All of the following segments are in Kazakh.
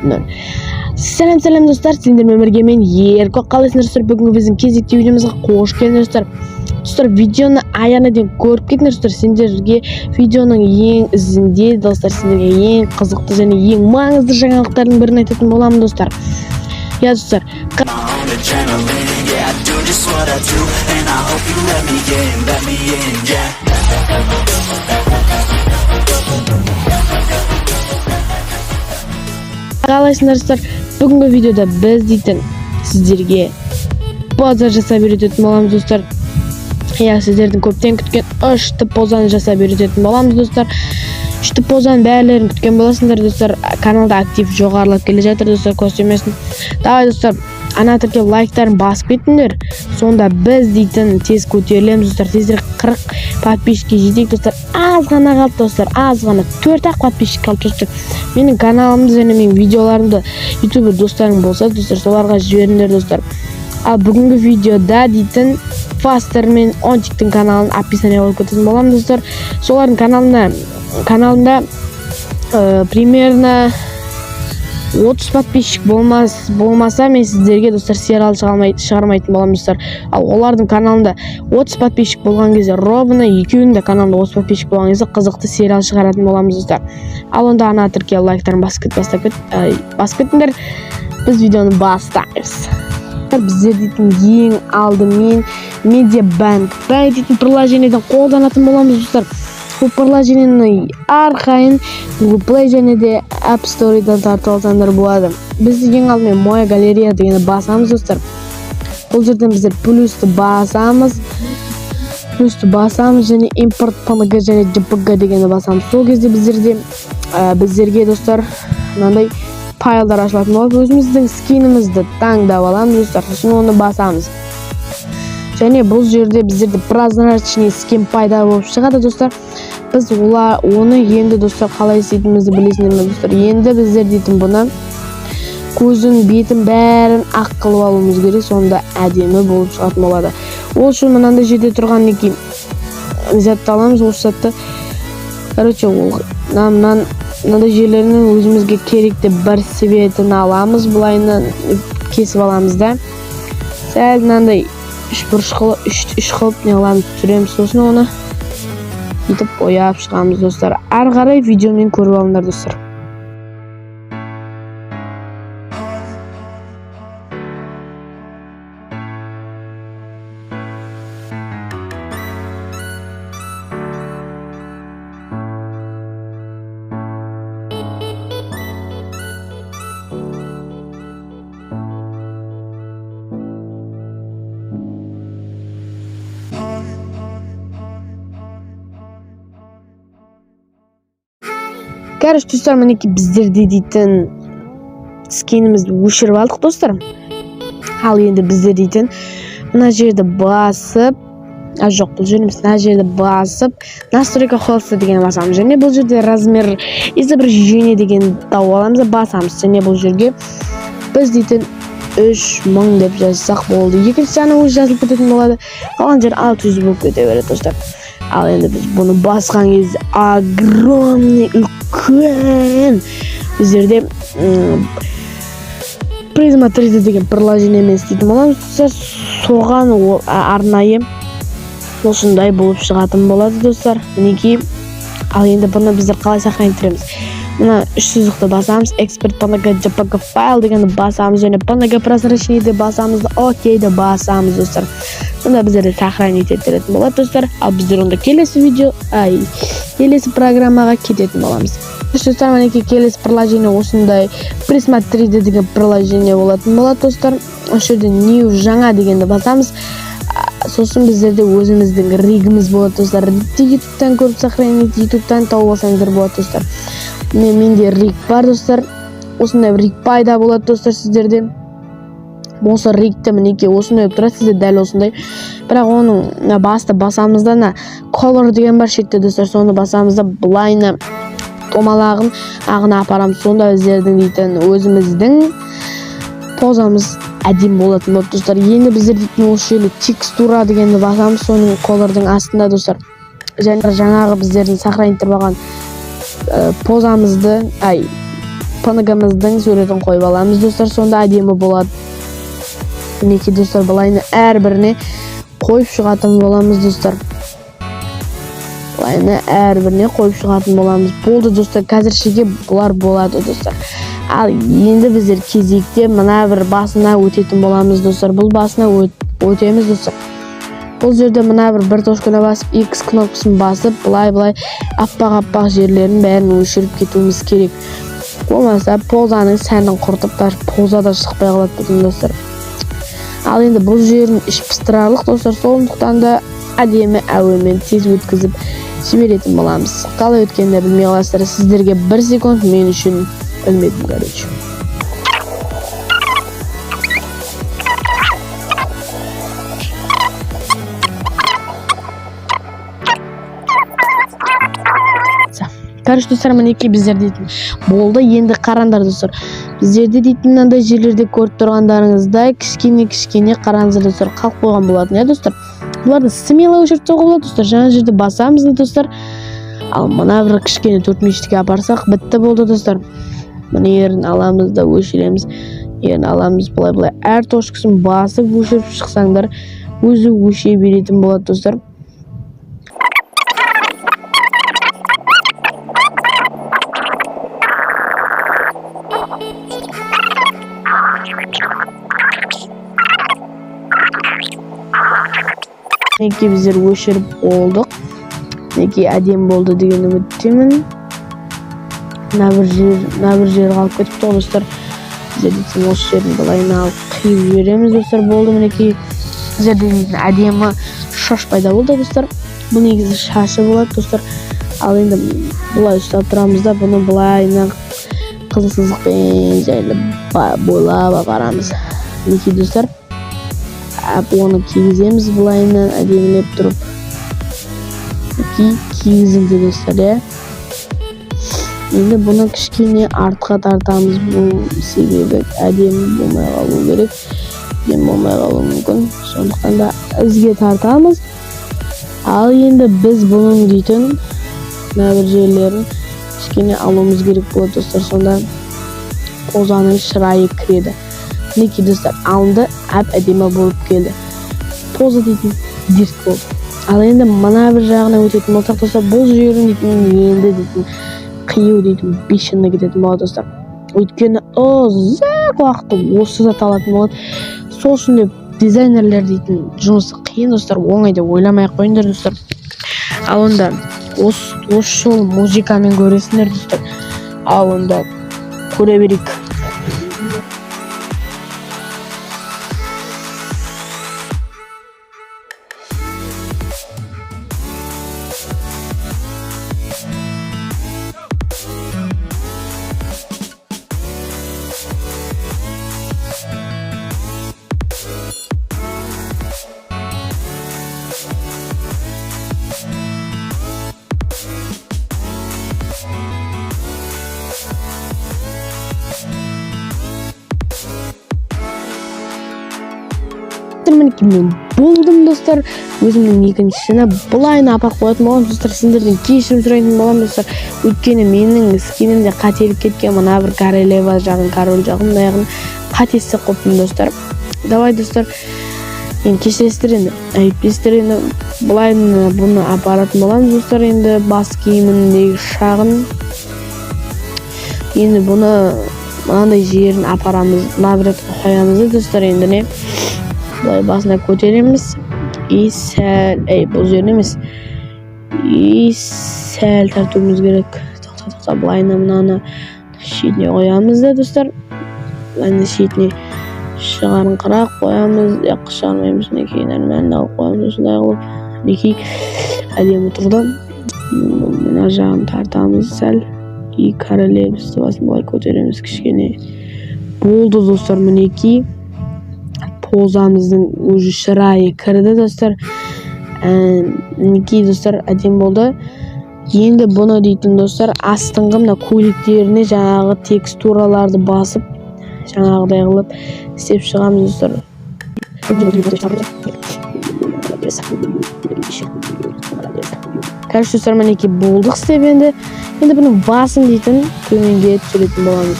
дейтін. Сәлем достар, сендермен бірге мен Ерко. Қалайсыңдар достар? Бүгінгі біздің кезекті видеомызға қош келдіңдер достар. Достар, видеоны аяғына дейін көріп кетіңдер достар. Сендерге видеоның ең ізінде достар, сендерге ең қызықты және ең маңызды жаңалықтардың бірін айтатын боламын достар. Я достар, қалайсыңдар достар? Бүгінгі видеода біз дейтін сіздерге поза жасап үйрететін боламыз достар. Я сіздердің көптен күткен 3 позаны жасап үйрететін боламыз достар. 3 позаның бәрілерін күткен боласыңдар достар. Каналда актив жоғарылап келе жатыр достар, көстемесін. Давай достар, ана тірке лайктарын басып кетіңдер. Сонда біз дейтін тез көтерілеміз достар. Тезірек 40 подписчикке жетейік достар. Аз ғана қалды достар, аз ғана 4-ақ подписчик қалды достар. Менің каналымды және менің видеоларымды ютубер достарың болса достар, соларға жіберіңдер достар. Ал бүгінгі видеода дейтін Фастер мен Онтиктің каналын описание қойып кететін боламын достар. Солардың каналында примерно 30 подписчик болмаса мен сіздерге достар сериал шығармайтын боламын достар. Ал олардың каналында 30 подписчик болған кезде, ровно екеуінің де каналында 30 подписчик болған кезде қызықты сериал шығаратын боламыз достар. Ал онда ана тірке лайктарын басып кетіңдер. Біз видеоны бастаймыз. Біздер дейтін ең алдымен Медиабанк дейтін приложениеден қолданатын боламыз достар. Бұл приложениені әрқайын Google Play және де App Store'дан тартып алсаңдар болады. Біз ең алдымен Моя галерея дегенді басамыз достар. Бұл жерден біздер плюсті басамыз және импорт PNG және JPG дегенді басамыз. Сол кезде біздерге достар мынандай файлдар ашылатын болады. Өзіміздің скинімізді таңдап аламыз достар. Сосын оны басамыз. Және бұл жерде біздерде прозрачный скин пайда болып шығады достар. Біз оны енді достар қалай істейтінімізді білесіңдер ме достар. Енді біздер дейтін бұны көзін, бетін бәрін ақ қылып алуымыз керек, сонда әдемі болып шығатын болады. Ол үшін мынандай жерде тұрған неке затты аламыз. Осы затты мынандай жерлерінің өзімізге керекті бір светін аламыз, бұлайынан кесіп аламыз да. Сәл мынандай үш қылып не аламыз, түсіреміз. Сосын оны етіп ойап шығамыз достар. Ары қарай видеомен көріп алыңдар достар. Короче, достар, мінеки біздерде дейтін скинімізді өшіріп алдық достар. Ал енді біздер дейтін мына жерді басып, бұл жеріміз мына жерді басып, настройка холста деген басамыз. Және бұл жерде размер изображение деген тауып аламыз, басамыз. Және бұл жерге біз дейтін 3000 деп жазсақ болды. Екінші саны өз жазылып кететін болады. Қалған жер 600 болып кете береді достар. Ал енді біз бұны басқан кезде огромный үлкен біздерде Prisma 3D деген приложениемен істейтін боламыз. Соған арнайы осындай болып шығатын болады достар. Мінекей. Ал енді бұны біздер қалай сақтайтын? Мына 3 сызықты басамыз, экспорт PNG JPG файл дегенді басамыз, және PNG прозрачныйді басамыз, окейді басамыз достар. Сонда біздерді сохранить ететін болады достар. Ал біздер онда келесі программаға кететін боламыз. Достар, мінеки келесі приложение осындай Prisma 3D деген приложение болатын болады достар. Осы жерде new жаңа дегенді басамыз. Сосын біздерде өзіміздің ригіміз болады достар. Ютубтан көріп сохранить, ютубтан тауып алсаңыздар болады достар. Менде риг бар достар. Осындай риг пайда болады достар сіздерде. Осы ригті мінеке осындай тұрады сізде дәл осындай. Бірақ оның басамызда color деген бар шетте достар. Соны басамызда бұлайына томалағын ағына апарамыз. Сонда біздердің дейтін өзіміздің позамыз әдем болатын болады достар. Енді біздер дейтін осы жерде текстура дегенді басамыз, соның колордың астында достар. Және жаңағы біздердің сохранить тұрған панагамыздың суретін қойып аламыз достар, сонда әдемі болады. Мінекей достар, былайны әрбіріне қойып шығатын боламыз достар. Былайны әрбіріне қойып шығатын боламыз. Болды достар, қазіршеге бұлар болады достар. Ал енді біздер кезекте мына бір басына өтетін боламыз достар. Бұл басына өтеміз достар. Бұл жерде мына бір точканы басып, X кнопкасын басып, былай аппақ жерлерін бәрін өшіріп кетуіміз керек. Болмаса позаның сәнін құртып, позада шықпай қалады бүтін достар. Ал енді бұл жерін іш пыстырарлық достар, сондықтан да әдемі әуемен тез өткізіп жіберетін боламыз. Қалай өткенде білмей қаласыздар, сіздерге 1 секунд, мен үшін білмедім, короче. Короче достар, мінекей біздер дейтін болды. Енді қараңдар достар, біздерде дейтін мынандай жерлерде көріп тұрғандарыңыздай кішкене қараңыздар достар, қалып қойған болатын достар. Бұларды смело өшіріп тастауға болады достар. Жаңа жерде басамыз достар. Ал мына бір кішкене 4 мешітке апарсақ бітті болды достар. Мына ерін аламыз да өшіреміз. Ерін аламыз, былай әр точкасын басып өшіріп шықсаңдар, өзі өше беретін болады достар. Мінекей біздер өшіріп болдық. Мінекей әдем болды деген үміттемін. Мына бір жер қалып кетіпті достар. Біздер дейтін осы жерін былайына алып қиып жібереміз достар. Болды, мінекей біздер дейтін әдемі шаш пайда болды достар. Бұл негізі шашы болады достар. Ал енді бұлай ұстап тұрамыз да, бұны былайына қызыл сызықпен жайлы бойлап апарамыз. Мінекей достар, оны кигіземіз былайынан әдемілеп тұрып. Кигізілді достар, Енді бұны кішкене артқа тартамыз, бұл себебі әдемі болмай қалу керек. Әдемі болмай қалу мүмкін. Сондықтан да ізге тартамыз. Ал енді біз бұның дейтін бір жерлерін кішкене алуымыз керек болады достар. Сонда позаның шырайы кіреді. Мінекей достар, алынды, әдемі болып келді. Поза дейтін дерт болды. Ал енді мына бір жағына өтетін болсақ достар, бұл жерін дейтін енді дейтін қию дейтін бешінді кететін болады достар. Өйткені ұзақ уақытты осы зат алатын болады. Сол үшін де дизайнерлер дейтін жұмысы қиын достар, оңай деп ойламай қойыңдар достар. Ал онда осы жол музыкамен көресіңдер достар. Ал онда көре берейік. Мен болдым достар, өзімнің екіншісіне бұлайына апарып қоятын болам достар. Сендерден кешірім сұрайтын болам достар. Өйткені менің скинімде қателік кеткен, мына бір королева жағын, король жағын, аяғын қатесі қойыппын достар. Давай достар, енді кешіресіздер, енді айыптесіздер, енді бұлайына бұны апаратын болам достар. Енді бас киіміндегі шағын, енді бұны мынандай жерін апарамыз, мына бір қоямыз достар. Енді не былай басына көтереміз. Бұл жерін емес. Сәл тартуымыз керек. Тоқта, былайына мынаны шетіне қоямыз да достар. Былайына шетіне шығарыңқырақ қоямыз. Шығармаймыз, некей нормально алып қоямыз. Осындай қылып, некей әдемі тұрды. Мына жағын тартамыз сәл. Королевасы басын былай көтереміз кішкене. Болды достар, мінекей позамыздың өзі шырайы кірді достар. Мінекей достар, әдем болды. Енді бұны дейтін достар, астыңғы мына көйлектеріне жаңағы текстураларды басып, жаңағыдай қылып істеп шығамыз достар. Короче достар, мінекей болдық істеп енді бұның басын дейтін төменге түсіретін боламыз.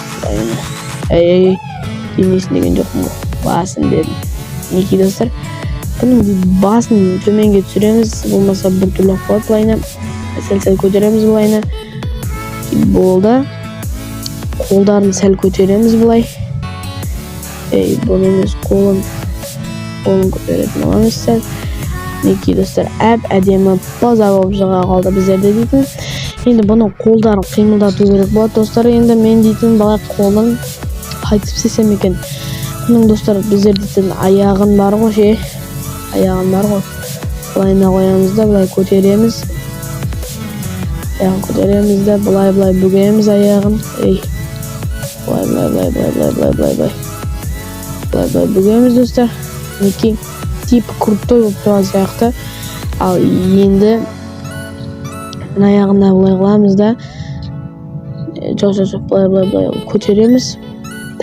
Денесін деген жоқпын ғой, басын дедім. Мінекей достар, бұның басын төменге түсіреміз, болмаса бір түрлі қойып былайына сәл көтереміз былайына. Болды. Қолдарын сәл көтереміз былай. Бұл емес, қолын көтеретін боламыз сәл. Мінекей достар, әдемі база болып шыға қалды біздерде дейтін. Енді бұның қолдарын қимылдату керек болады достар. Енді мен дейтін балай қолын қайтып істесем екен. Бұның достар, біздер дейтін аяғын бар ғой, Былайына қоямыз да, былай көтереміз. Аяғын көтереміз да, былай бүгеміз аяғын. Былай бүгеміз достар. Мінекей типі крутой болып тұрған сияқты. Ал енді аяғында былай қыламыз да. Жоқ, былай көтереміз.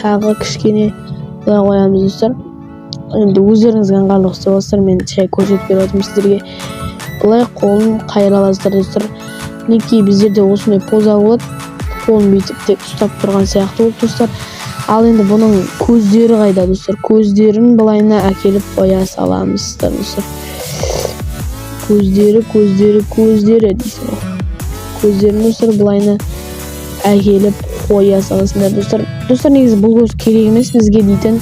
Тағы кішкене былай қоямыз достар. Енді өздеріңізге ыңғайлы істеп аласыздар, мен шай көрсетіп беріп отырмын сіздерге. Былай қолын қайыра аласыздар достар. Мінекей біздерде осындай поза болады. Қолын бүйтіп тек ұстап тұрған сияқты болып достар. Ал енді бұның көздері қайда достар? Көздерін былайына әкеліп қоя саламыз достар. Көздері дейсің ғой. Көздерін достар былайына әкеліп қоя саласыңдар достар. Достар, негізі бұл көз керек емес бізге дейтін.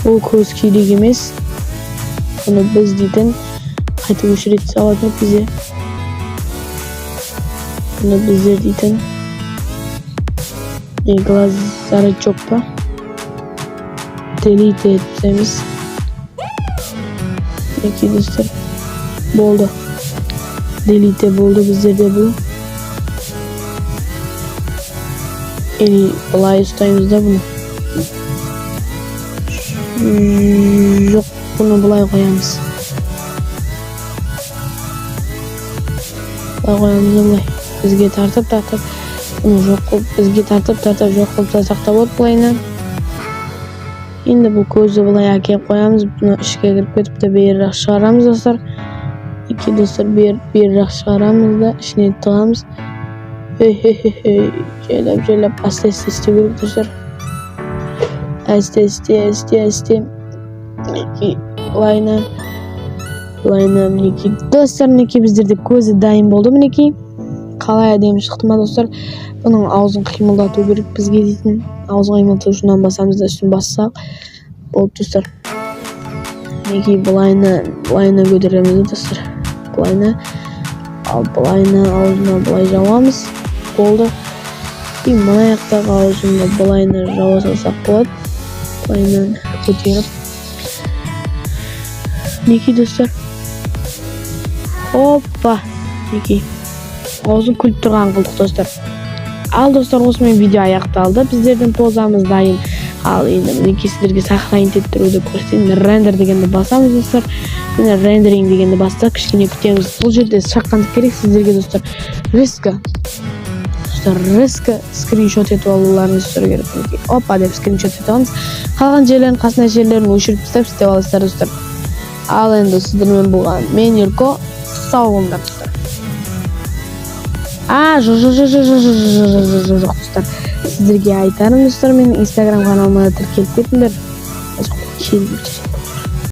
Бұл көз керек емес. Бұны біз дейтін қайтып өшірет салатын бізде. Бұны біздер дейтін глазары жоқ па? Делите етсеміз. Мінекей достар, болды. Делите болды біздерде бұл. Былай ұстаймыз да бұны. Жоқ, бұны былай қоямыз. Былай. Бізге тартып. Бұны жоқ қылып, бізге тартып, жоқ қылып тастақта болады былайына. Енді бұл көзді былай әкеп қоямыз. Бұны ішке кіріп кетіп те берірақ шығарамыз достар. Екі достар берірақ шығарамыз да, ішіне тығамыз. Жайлап, асты істеу керек достар. Асты. Былайына. Мінекей. Достар, мінекей біздерде көзі дайын болды мінекей. Қалай әдемі шықты ма достар? Бұның аузын қимылдату керек бізге дейтін. Аузын қимылдату ұшынан басамыз да үстін бассақ болды достар. Мінекей былайына көтереміз достар. Ал былайына аузына былай жауамыз. Болды. Мына аяқтағы аузында былайына жауа салсақ болады. Былайынан көтеріп. Мінекей достар. Оппа. Мінекей. Аузын күліп тұрған қылдық достар. Ал достар, осымен видео аяқталды. Біздердің позамыз дайын. Ал енді мінекей сіздерге сохранить еттіруді көрсетейін. Рендер дегенді басамыз достар. Міне рендеринг дегенді бастық. Кішкене күтеміз. Бұл жерде шаққандық керек сіздерге достар. Резко скриншот етіп алуларыңыз керек. Опа деп скриншот етіп алыңыз. Қалған жерлерін, қасына жерлерін өшіріп тастап істеп аласыздар достар. Ал енді сіздермен болған мен Ерко, сау болыңдар достар. Жоқ достар. Сіздерге айтарым достар, менің инстаграм каналыма тіркеліп кетіңдер.